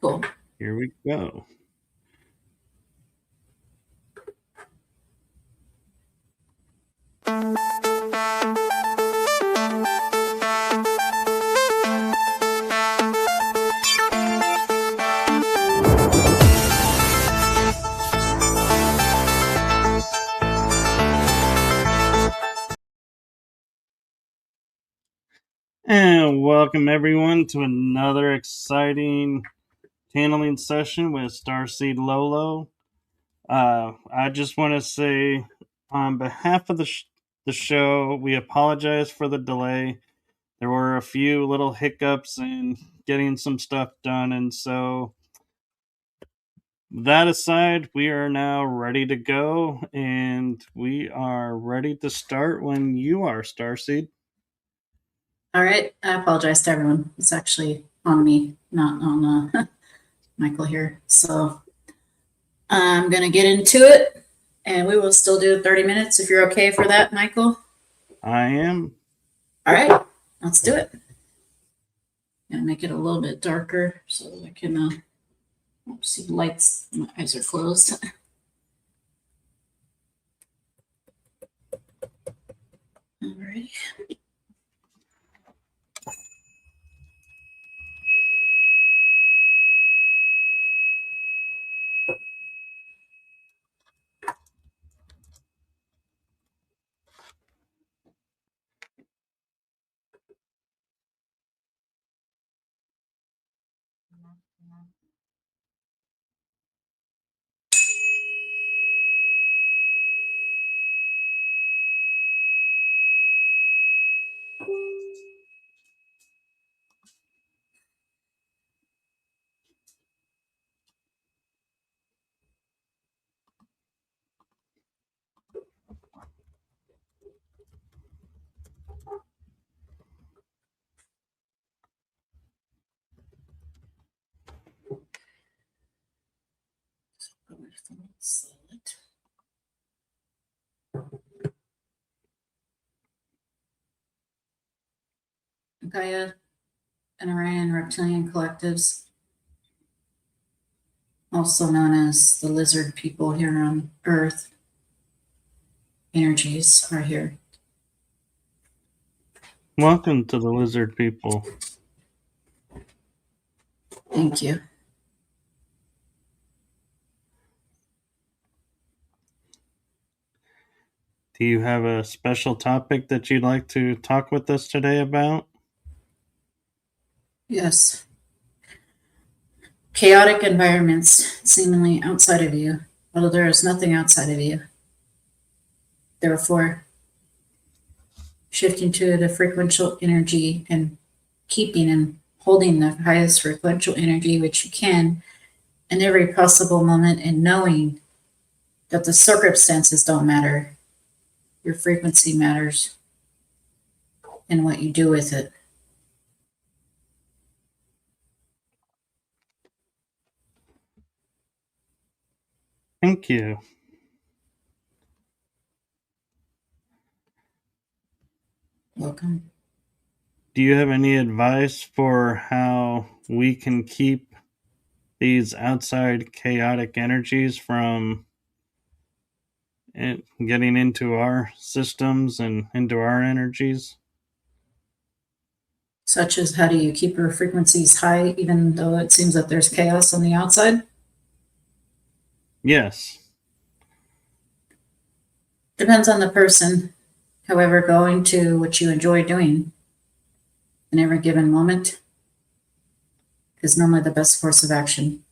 Cool. Here we go. And welcome everyone to another exciting channeling session with Starseed Lolo. I just want to say, on behalf of the show, we apologize for the delay. There were a few little hiccups in getting some stuff done, and so that aside, we are now ready to go, and we are ready to start when you are, Starseed. All right. I apologize to everyone. It's actually on me, not on Michael here. So I'm going to get into it, and we will still do 30 minutes if you're okay for that, Michael. I am. All right. Let's do it. I'm going to make it a little bit darker so that I can see the lights. My eyes are closed. All right. Gaia and Orion reptilian collectives, also known as the lizard people here on Earth, energies are here. Welcome to the lizard people. Thank you. Do you have a special topic that you'd like to talk with us today about? Yes. Chaotic environments seemingly outside of you, although there is nothing outside of you. Therefore, shifting to the frequential energy and keeping and holding the highest frequential energy which you can in every possible moment, and knowing that the circumstances don't matter. Your frequency matters and what you do with it. Thank you. Welcome. Do you have any advice for how we can keep these outside chaotic energies from getting into our systems and into our energies? Such as, how do you keep your frequencies high even though it seems that there's chaos on the outside? Yes. Depends on the person. However, going to what you enjoy doing in every given moment is normally the best course of action.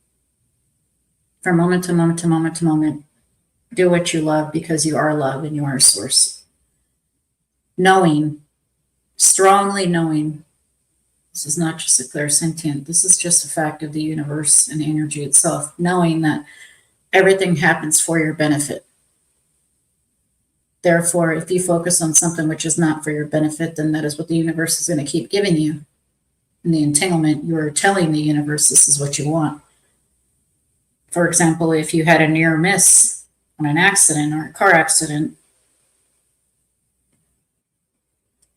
From moment to moment to moment to moment, do what you love because you are love and you are a source. Knowing, strongly knowing, this is not just a clairsentient, this is just a fact of the universe and energy itself, knowing that everything happens for your benefit. Therefore, if you focus on something which is not for your benefit, then that is what the universe is going to keep giving you. In the entanglement, you are telling the universe this is what you want. For example, if you had a near miss on an accident or a car accident,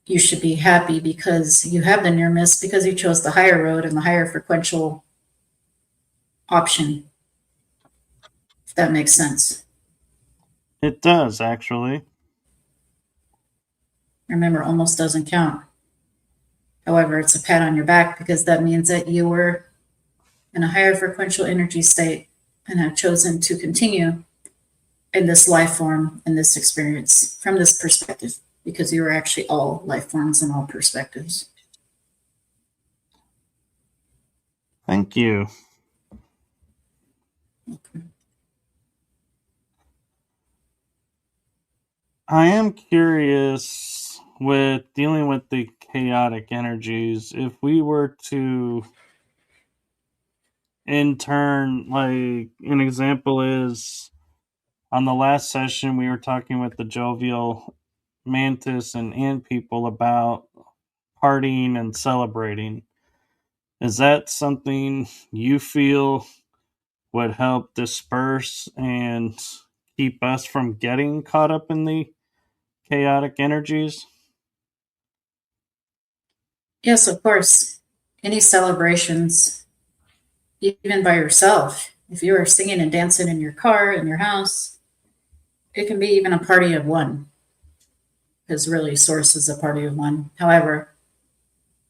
you should be happy because you have the near miss because you chose the higher road and the higher frequential option, if that makes sense. It does, actually. Remember, almost doesn't count. However, it's a pat on your back because that means that you were in a higher frequential energy state and have chosen to continue in this life form and this experience from this perspective, because you are actually all life forms and all perspectives. Thank you. I am curious with dealing with the chaotic energies, if we were to, in turn, like an example is on the last session, we were talking with the jovial mantis and ant people about partying and celebrating. Is that something you feel would help disperse and keep us from getting caught up in the chaotic energies? Yes, of course. Any celebrations, even by yourself, if you are singing and dancing in your car, in your house, it can be even a party of one, because really, Source is a party of one. However,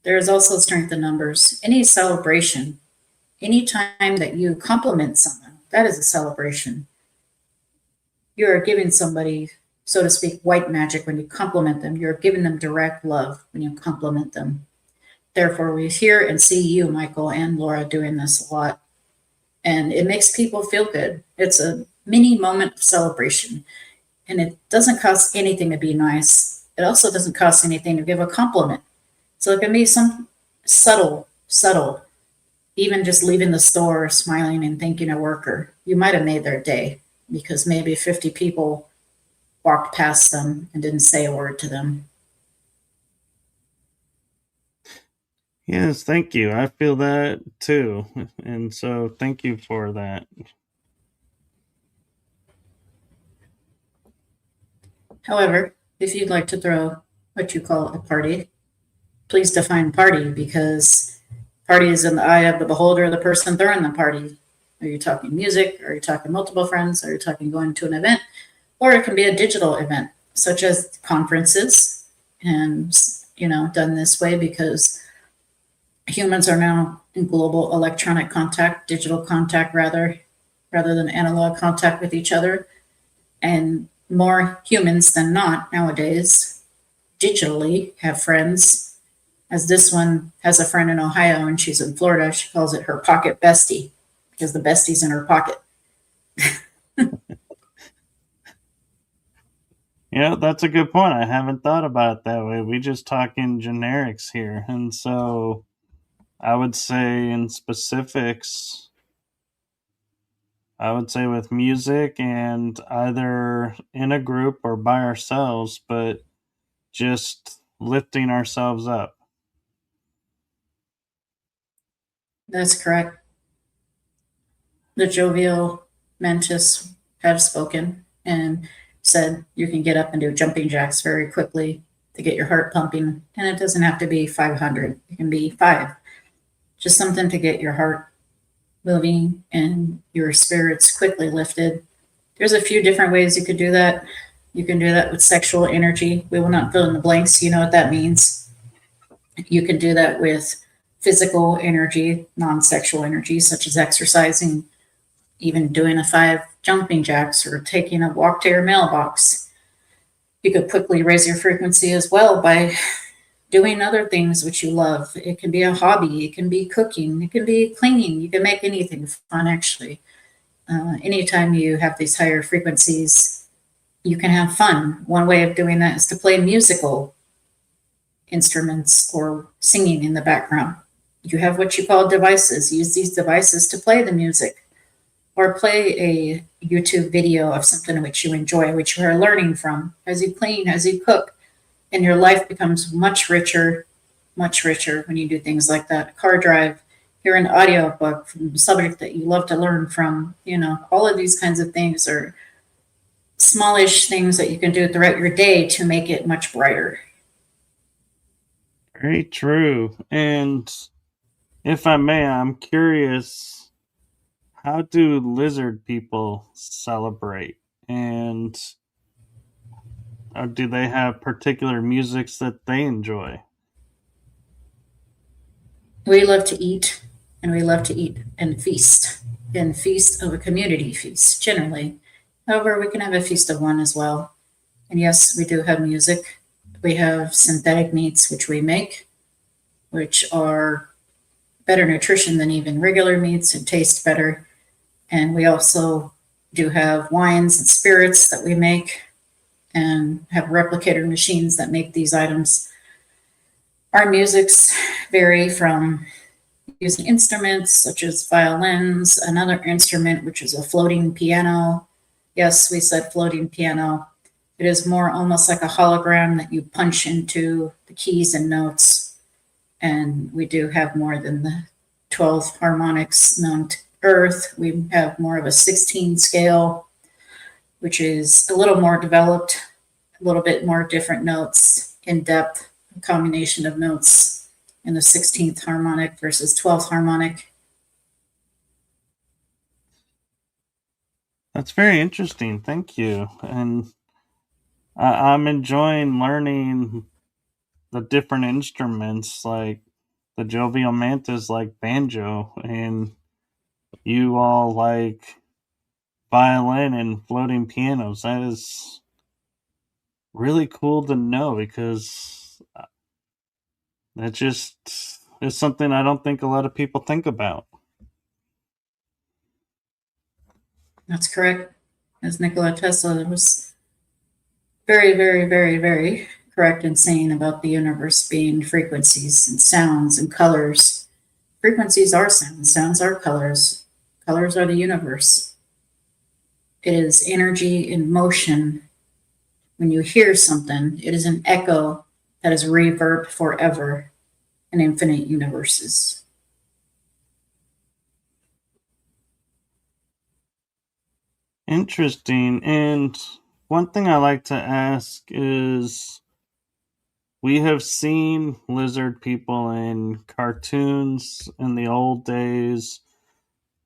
there is also strength in numbers. Any celebration, any time that you compliment someone, that is a celebration. You are giving somebody, so to speak, white magic when you compliment them. You're giving them direct love when you compliment them. Therefore, we hear and see you, Michael and Laura, doing this a lot. And it makes people feel good. It's a mini moment of celebration. And it doesn't cost anything to be nice. It also doesn't cost anything to give a compliment. So it can be some subtle, even just leaving the store, smiling and thanking a worker. You might have made their day because maybe 50 people walked past them and didn't say a word to them. Yes, thank you. I feel that too. And so thank you for that. However, if you'd like to throw what you call a party, please define party, because party is in the eye of the beholder, the person throwing the party. Are you talking music? Are you talking multiple friends? Are you talking going to an event? Or it can be a digital event, such as conferences, and done this way because humans are now in global electronic contact, digital contact rather than analog contact with each other. And more humans than not nowadays digitally have friends. As this one has a friend in Ohio and she's in Florida, she calls it her pocket bestie because the bestie's in her pocket. Yeah, that's a good point. I haven't thought about it that way. We just talk in generics here. And so I would say in specifics, I would say with music and either in a group or by ourselves, but just lifting ourselves up. That's correct. The jovial mantis have spoken and said you can get up and do jumping jacks very quickly to get your heart pumping. And it doesn't have to be 500, it can be five. Just something to get your heart moving and your spirits quickly lifted. There's a few different ways you could do that. You can do that with sexual energy. We will not fill in the blanks. You know what that means. You can do that with physical energy, non sexual energy, such as exercising, even doing a 5 jumping jacks or taking a walk to your mailbox. You could quickly raise your frequency as well by doing other things which you love. It can be a hobby, it can be cooking, it can be cleaning. You can make anything fun, actually. Anytime you have these higher frequencies, you can have fun. One way of doing that is to play musical instruments or singing in the background. You have what you call devices. Use these devices to play the music or play a YouTube video of something which you enjoy, which you are learning from as you clean, as you cook, and your life becomes much richer when you do things like that. A car drive, hear an audio book from a subject that you love to learn from. All of these kinds of things are smallish things that you can do throughout your day to make it much brighter. Very true. And if I may, I'm curious how do lizard people celebrate? And do they have particular musics that they enjoy? We love to eat, and we love to eat and feast of a community feast generally. However, we can have a feast of one as well. And yes, we do have music. We have synthetic meats, which we make, which are better nutrition than even regular meats and taste better. And we also do have wines and spirits that we make and have replicator machines that make these items. Our musics vary from using instruments such as violins, another instrument which is a floating piano. Yes, we said floating piano. It is more almost like a hologram that you punch into the keys and notes. And we do have more than the 12 harmonics known to Earth. We have more of a 16 scale, which is a little more developed, a little bit more different notes, in depth, a combination of notes in the 16th harmonic versus 12th harmonic. That's very interesting. Thank you. And I'm enjoying learning the different instruments, like the jovial mantis like banjo, and you all like violin and floating pianos. That is really cool to know because that just is something I don't think a lot of people think about. That's correct. As Nikola Tesla was very, very, very, very correct in saying about the universe being frequencies and sounds and colors. Frequencies are sounds, sounds are colors, colors are the universe. It is energy in motion. When you hear something, it is an echo that is reverb forever in infinite universes. Interesting. And one thing I like to ask is we have seen lizard people in cartoons in the old days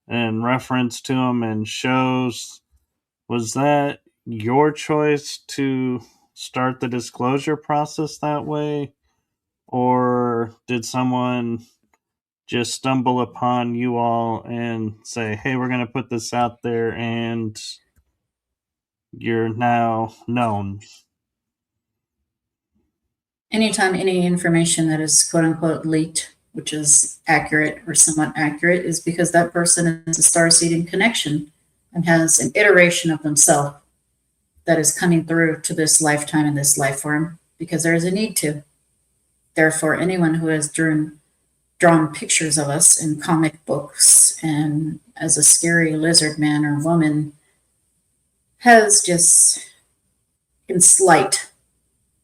and reference to them in shows. Was that your choice to start the disclosure process that way? Or did someone just stumble upon you all and say, hey, we're going to put this out there and you're now known? Anytime any information that is quote unquote leaked, which is accurate or somewhat accurate, is because that person is a starseed in connection and has an iteration of themselves that is coming through to this lifetime and this life form because there is a need to. Therefore, anyone who has drawn pictures of us in comic books and as a scary lizard man or woman has just in slight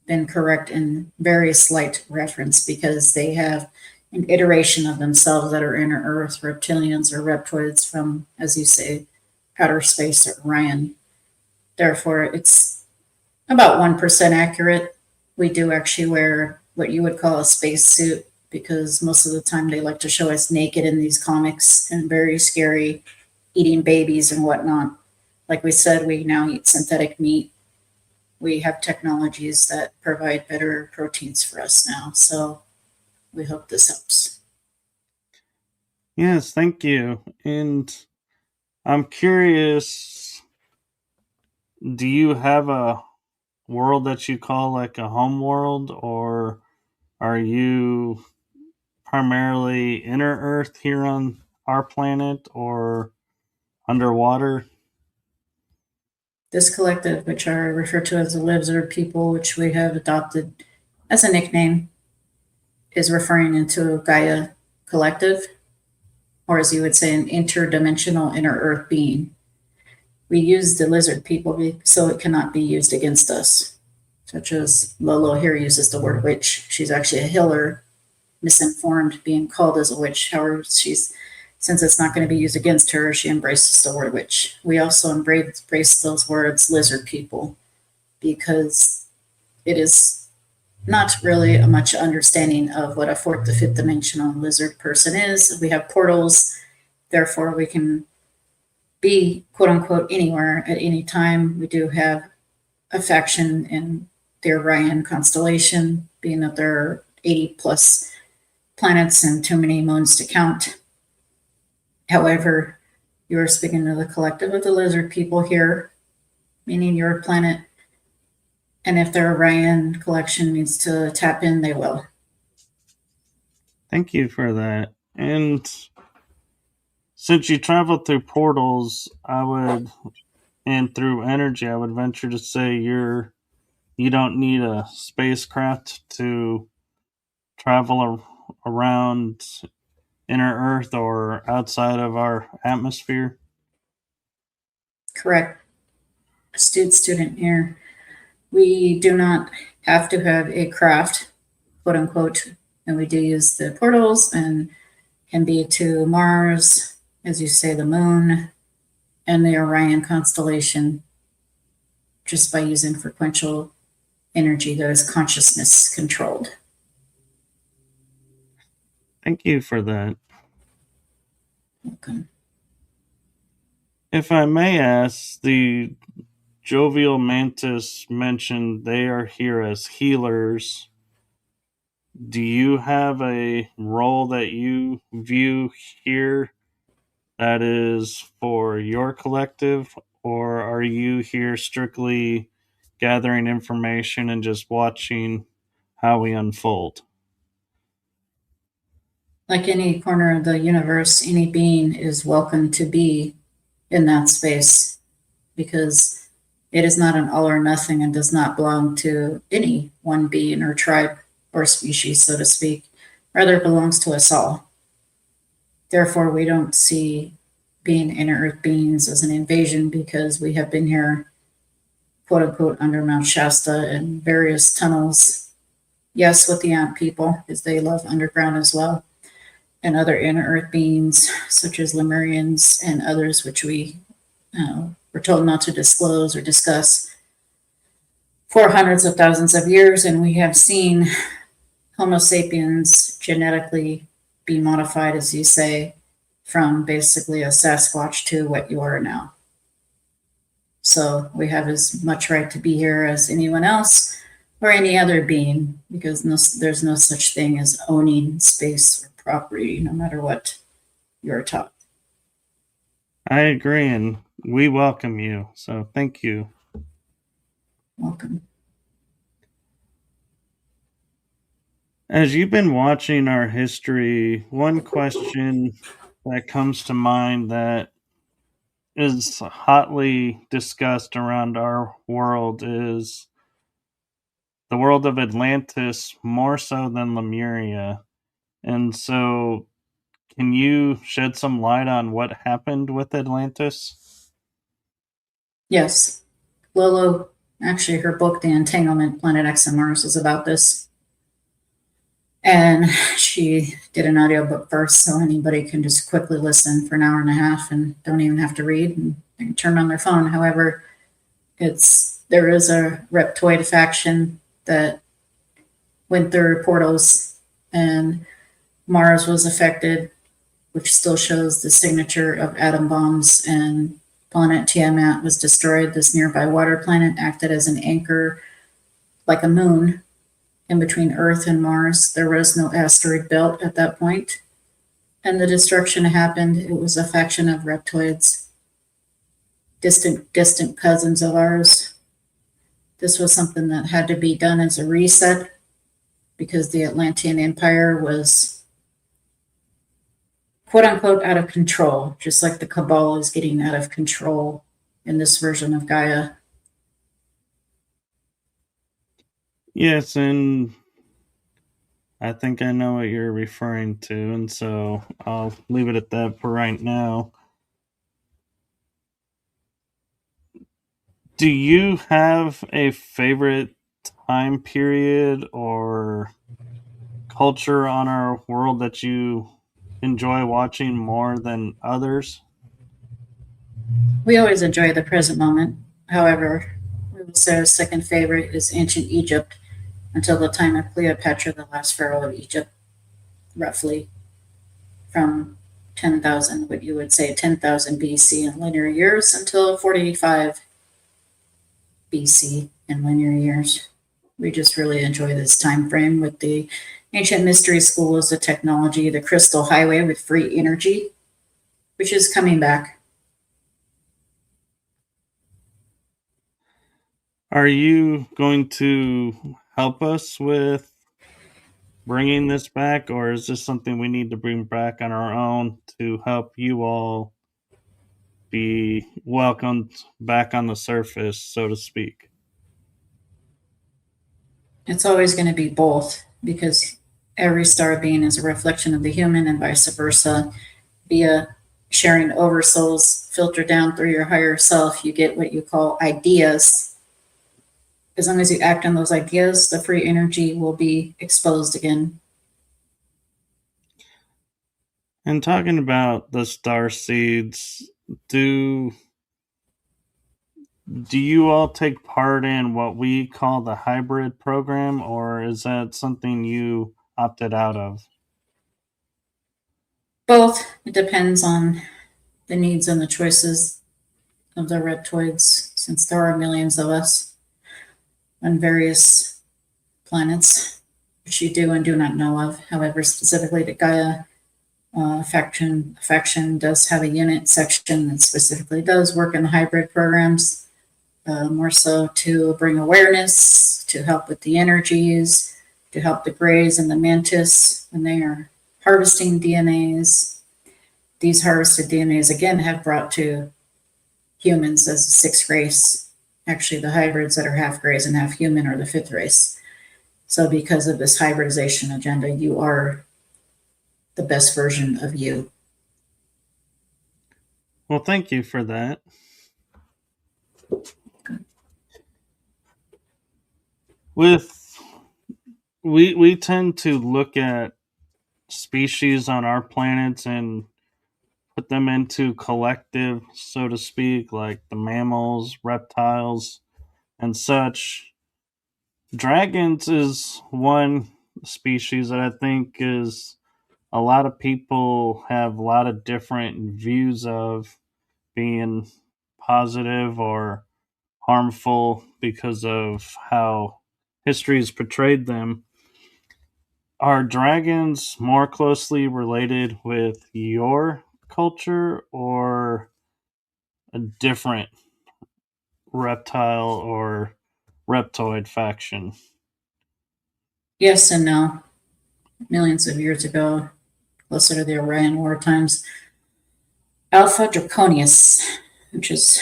been correct in very slight reference because they have an iteration of themselves that are inner earth reptilians or reptoids from, as you say, outer space or Orion. Therefore, it's about 1% accurate. We do actually wear what you would call a space suit because most of the time they like to show us naked in these comics and very scary, eating babies and whatnot. Like we said, we now eat synthetic meat. We have technologies that provide better proteins for us now. So we hope this helps. Yes, thank you. And I'm curious, do you have a world that you call like a home world, or are you primarily inner Earth here on our planet or underwater? This collective, which I refer to as the lizard people, which we have adopted as a nickname, is referring into Gaia collective, or as you would say, an interdimensional inner earth being. We use the lizard people so it cannot be used against us, such as Lolo here uses the word witch. She's actually a healer, misinformed, being called as a witch. However, since it's not going to be used against her, she embraces the word witch. We also embrace those words lizard people because it is not really a much understanding of what a fourth to fifth dimensional lizard person is. We have portals, therefore we can be quote unquote anywhere at any time. We do have a faction in the Orion constellation, being that there are 80 plus planets and too many moons to count. However, you are speaking to the collective of the lizard people here, meaning your planet. And if their Orion collection needs to tap in, they will. Thank you for that. And since you travel through portals, and through energy, I would venture to say you don't need a spacecraft to travel around inner Earth or outside of our atmosphere. Correct. Astute student here. We do not have to have a craft, quote unquote, and we do use the portals and can be to Mars, as you say, the moon, and the Orion constellation just by using frequential energy that is consciousness controlled. Thank you for that. Welcome. If I may ask, the jovial mantis mentioned they are here as healers. Do you have a role that you view here that is for your collective, or are you here strictly gathering information and just watching how we unfold? Like any corner of the universe, any being is welcome to be in that space because it is not an all or nothing and does not belong to any one being or tribe or species, so to speak. Rather, it belongs to us all. Therefore, we don't see being inner earth beings as an invasion because we have been here, quote unquote, under Mount Shasta and various tunnels. Yes, with the ant people, because they love underground as well, and other inner earth beings such as Lemurians and others, which we were told not to disclose or discuss for hundreds of thousands of years. And we have seen Homo sapiens genetically be modified, as you say, from basically a Sasquatch to what you are now. So we have as much right to be here as anyone else or any other being, because there's no such thing as owning space or property, no matter what you're taught. I agree, and we welcome you. So thank you. Welcome. As you've been watching our history, one question that comes to mind that is hotly discussed around our world is the world of Atlantis more so than Lemuria. And so, can you shed some light on what happened with Atlantis? Yes. Lolo, actually, her book, The Entanglement, Planet X and Mars, is about this. And she did an audiobook first, so anybody can just quickly listen for an hour and a half and don't even have to read, and they can turn on their phone. However, there is a reptoid faction that went through portals, and Mars was affected, which still shows the signature of atom bombs, and planet Tiamat was destroyed. This nearby water planet acted as an anchor, like a moon, in between Earth and Mars. There was no asteroid belt at that point, and the destruction happened. It was a faction of reptoids, distant cousins of ours. This was something that had to be done as a reset because the Atlantean Empire was, quote unquote, out of control, just like the Cabal is getting out of control in this version of Gaia. Yes, and I think I know what you're referring to, and so I'll leave it at that for right now. Do you have a favorite time period or culture on our world that you enjoy watching more than others? We always enjoy the present moment. However, we would say our second favorite is ancient Egypt until the time of Cleopatra, the last pharaoh of Egypt, roughly from 10,000, what you would say 10,000 BC in linear years until 45 BC in linear years. We just really enjoy this time frame with the ancient mystery schools, the technology, the crystal highway with free energy, which is coming back. Are you going to help us with bringing this back, or is this something we need to bring back on our own to help you all be welcomed back on the surface, so to speak? It's always going to be both because every star being is a reflection of the human and vice versa. Via sharing oversouls filter down through your higher self, you get what you call ideas. As long as you act on those ideas, the free energy will be exposed again. And talking about the star seeds, do you all take part in what we call the hybrid program, or is that something you opted out of? Both. It depends on the needs and the choices of the reptoids, since there are millions of us on various planets, which you do and do not know of. However, specifically the Gaia faction does have a unit section that specifically does work in the hybrid programs, more so to bring awareness, to help with the energies, to help the Greys and the Mantis when they are harvesting DNAs. These harvested DNAs, again, have brought to humans as a sixth race. Actually, the hybrids that are half Greys and half human are the fifth race. So because of this hybridization agenda, you are the best version of you. Well, thank you for that. With we tend to look at species on our planets and put them into collective, so to speak, like the mammals, reptiles, and such. Dragons is one species that I think is a lot of people have a lot of different views of being positive or harmful because of how history has portrayed them. Are dragons more closely related with your culture or a different reptile or reptoid faction? Yes and no. Millions of years ago, closer to the Orion War times, Alpha Draconius, which is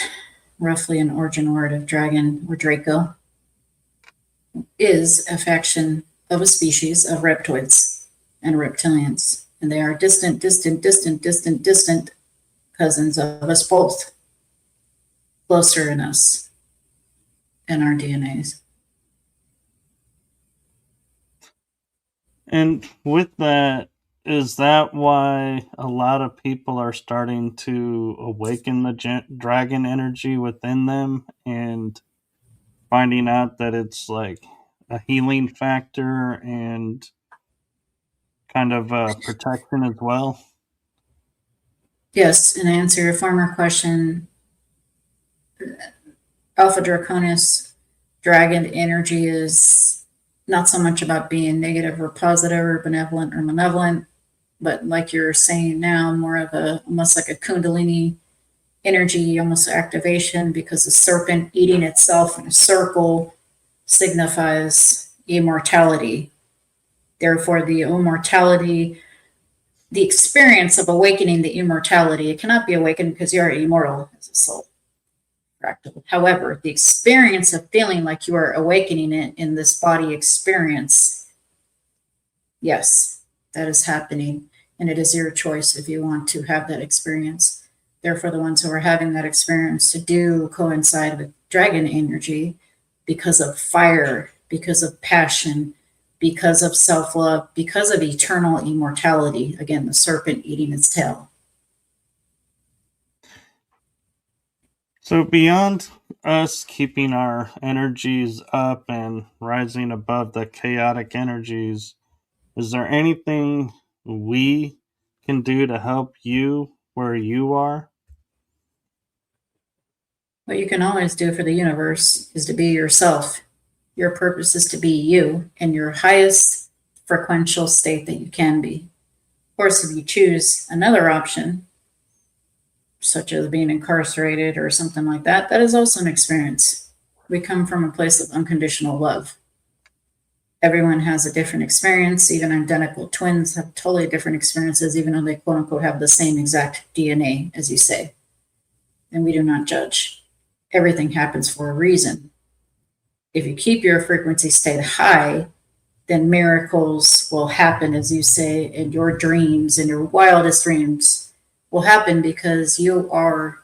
roughly an origin word of dragon or Draco, is a faction of a species of reptoids and reptilians. And they are distant cousins of us both, closer in us and our DNAs. And with that, is that why a lot of people are starting to awaken the dragon energy within them and finding out that it's like a healing factor and kind of a protection as well? Yes, and to answer your former question, Alpha Draconis dragon energy is not so much about being negative or positive or benevolent or malevolent, but like you're saying now, more of a almost like a Kundalini energy, almost activation, because the serpent eating itself in a circle signifies immortality. Therefore, the immortality, the experience of awakening the immortality, it cannot be awakened because you are immortal as a soul. However, the experience of feeling like you are awakening it in this body experience, yes, that is happening. And it is your choice if you want to have that experience. Therefore, the ones who are having that experience do coincide with dragon energy because of fire, because of passion, because of self love, because of eternal immortality. Again, the serpent eating its tail. So, beyond us keeping our energies up and rising above the chaotic energies, is there anything we can do to help you where you are? What you can always do for the universe is to be yourself. Your purpose is to be you in your highest frequential state that you can be. Of course, if you choose another option, such as being incarcerated or something like that, that is also an experience. We come from a place of unconditional love. Everyone has a different experience. Even identical twins have totally different experiences, even though they quote unquote have the same exact DNA, as you say. And we do not judge. Everything happens for a reason. If you keep your frequency state high, then miracles will happen, as you say, in your dreams, in your wildest dreams will happen because you are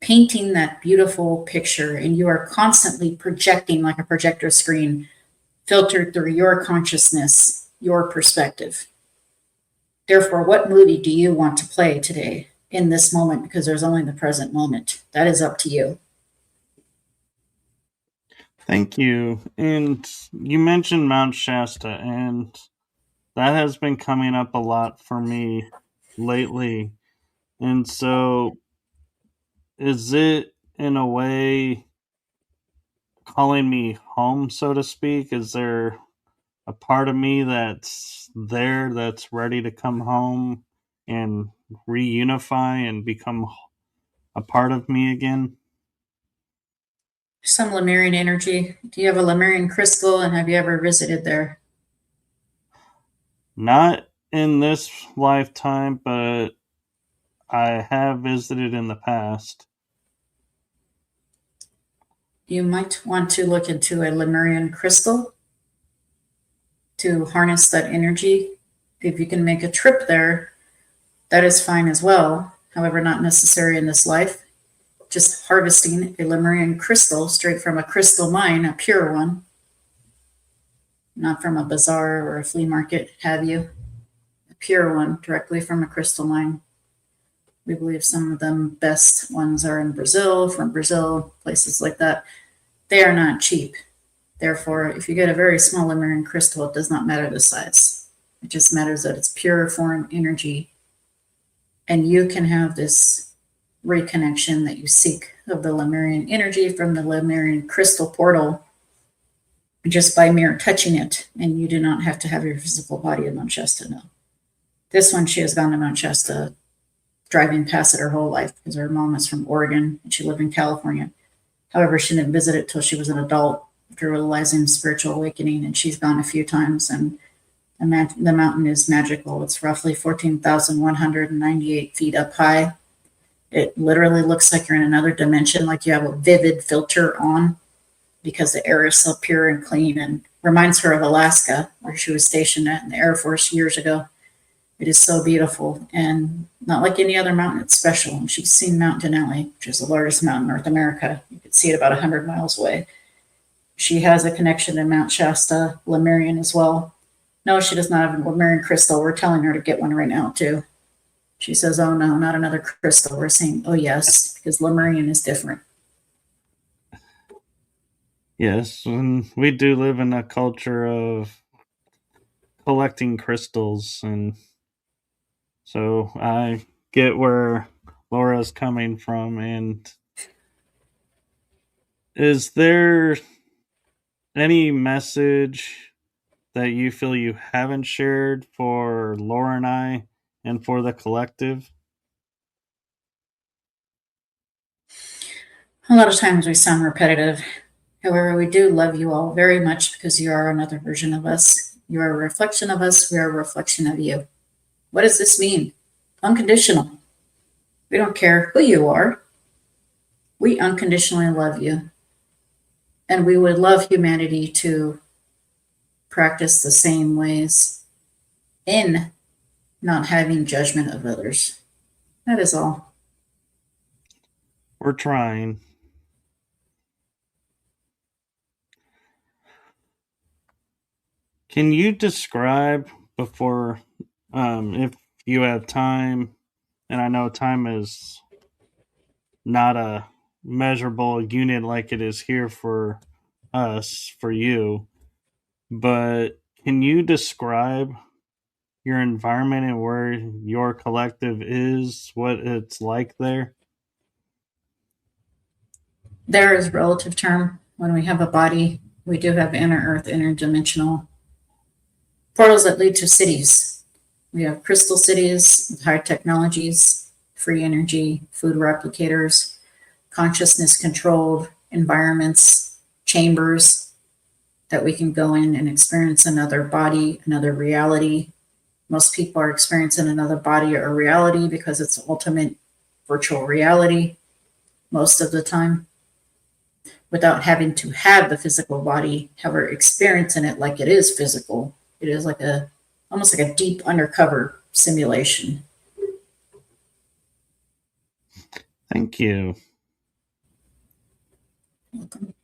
painting that beautiful picture and you are constantly projecting like a projector screen filtered through your consciousness, your perspective. Therefore, what movie do you want to play today in this moment? Because there's only the present moment. That is up to you. Thank you. And you mentioned Mount Shasta, and that has been coming up a lot for me lately. And so, is it in a way calling me home, so to speak? Is there a part of me that's there that's ready to come home and reunify and become a part of me again? Some Lemurian energy. Do you have a Lemurian crystal and have you ever visited there? Not in this lifetime, but I have visited in the past. You might want to look into a Lemurian crystal to harness that energy. If you can make a trip there, that is fine as well. However, not necessary in this life. Just harvesting a Lemurian crystal straight from a crystal mine, a pure one, not from a bazaar or a flea market, have you? A pure one directly from a crystal mine. We believe some of them best ones are in Brazil, from Brazil, places like that. They are not cheap. Therefore, if you get a very small Lemurian crystal, it does not matter the size. It just matters that it's pure form energy. And you can have this reconnection that you seek of the Lemurian energy from the Lemurian crystal portal just by mere touching it. And you do not have to have your physical body in Mount Shasta, no. This one, she has gone to Mount Shasta driving past it her whole life because her mom is from Oregon and she lived in California. However, she didn't visit it till she was an adult after realizing spiritual awakening, and she's gone a few times. And the mountain is magical. It's roughly 14,198 feet up high. It literally looks like you're in another dimension, like you have a vivid filter on because the air is so pure and clean and reminds her of Alaska, where she was stationed at in the Air Force years ago. It is so beautiful and not like any other mountain. It's special. And she's seen Mount Denali, which is the largest mountain in North America. You could see it about 100 miles away. She has a connection to Mount Shasta, Lemurian as well. No, she does not have a Lemurian crystal. We're telling her to get one right now, too. She says, oh, no, not another crystal. We're saying, oh, yes, because Lemurian is different. Yes, and we do live in a culture of collecting crystals, and so I get where Laura's coming from. And is there any message that you feel you haven't shared for Laura and I and for the collective? A lot of times we sound repetitive. However, we do love you all very much because you are another version of us. You are a reflection of us. We are a reflection of you. What does this mean? Unconditional. We don't care who you are. We unconditionally love you. And we would love humanity to practice the same ways in not having judgment of others. That is all. We're trying. Can you describe before, if you have time, and I know time is not a measurable unit like it is here for us, for you, but can you describe your environment and where your collective is, what it's like there? There is a relative term. When we have a body, we do have inner earth, interdimensional portals that lead to cities. We have crystal cities with high technologies, free energy, food replicators, consciousness controlled environments, chambers that we can go in and experience another body, another reality. Most people are experiencing another body or reality because it's ultimate virtual reality most of the time without having to have the physical body, however, experiencing it like it is physical. It is like almost like a deep undercover simulation. Thank you. Welcome.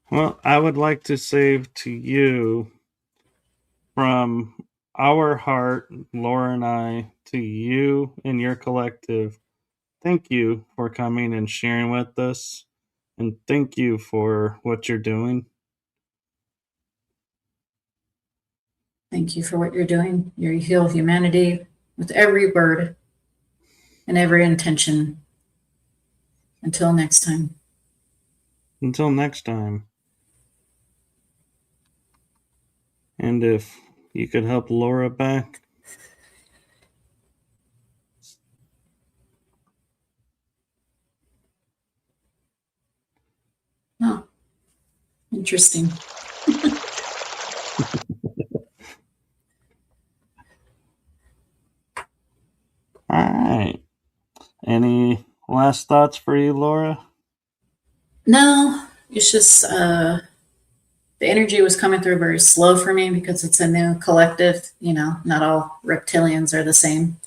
Well, I would like to say to you from our heart, Laura and I, to you and your collective, thank you for coming and sharing with us. And thank you for what you're doing. Thank you for what you're doing. You heal humanity with every word and every intention. Until next time. Until next time. And if you could help Laura back. Oh, interesting. All right. Any last thoughts for you, Laura? No, it's just the energy was coming through very slow for me because it's a new collective. Not all reptilians are the same.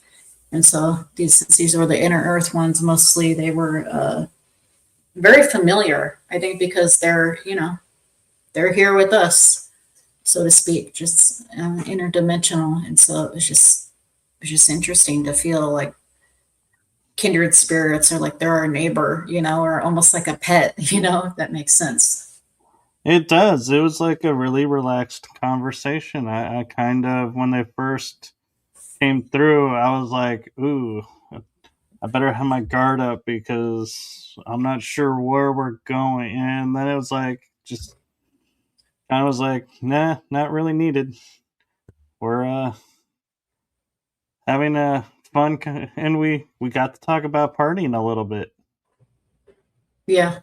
And so these were the inner earth ones mostly. They were very familiar, I think, because they're here with us, so to speak, just interdimensional. And so it was just interesting to feel like kindred spirits are like they're our neighbor, or almost like a pet, if that makes sense. It does. It was like a really relaxed conversation. I kind of, when they first came through, I was like, ooh, I better have my guard up because I'm not sure where we're going. And then it was like, just kind of was like, nah, not really needed. We're having a fun, and we got to talk about partying a little bit. Yeah,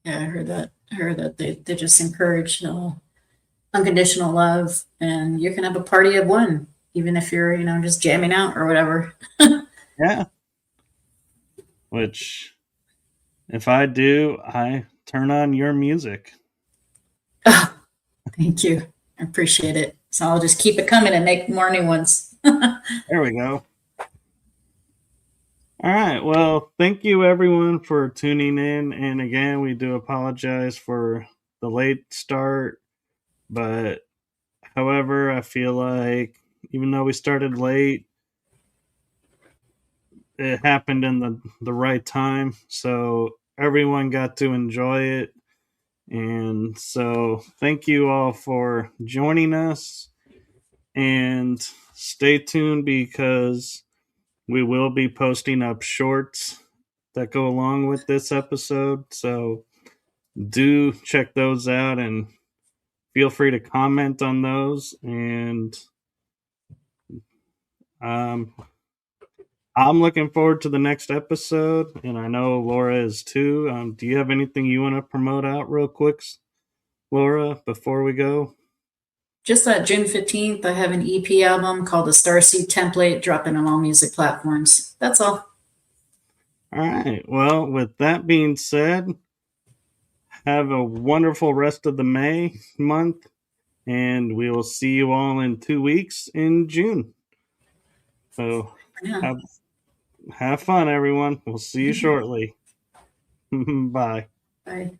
yeah, I heard that they just encourage unconditional love, and you can have a party of one, even if you're just jamming out or whatever. Yeah. Which, if I do, I turn on your music. Oh, thank you, I appreciate it. So I'll just keep it coming and make more new ones. There we go. All right. Well, thank you everyone for tuning in. And again, we do apologize for the late start. But however, I feel like even though we started late, it happened in the right time. So everyone got to enjoy it. And so thank you all for joining us. And stay tuned because we will be posting up shorts that go along with this episode. So do check those out and feel free to comment on those. And um, I'm looking forward to the next episode, and I know Laura is too. Do you have anything you want to promote out real quick, Laura, before we go? Just that June 15th, I have an EP album called the Starseed Template dropping on all music platforms. That's all. All right. Well, with that being said, have a wonderful rest of the May month, and we will see you all in 2 weeks in June. So Yeah. have fun, everyone. We'll see you shortly. Bye. Bye.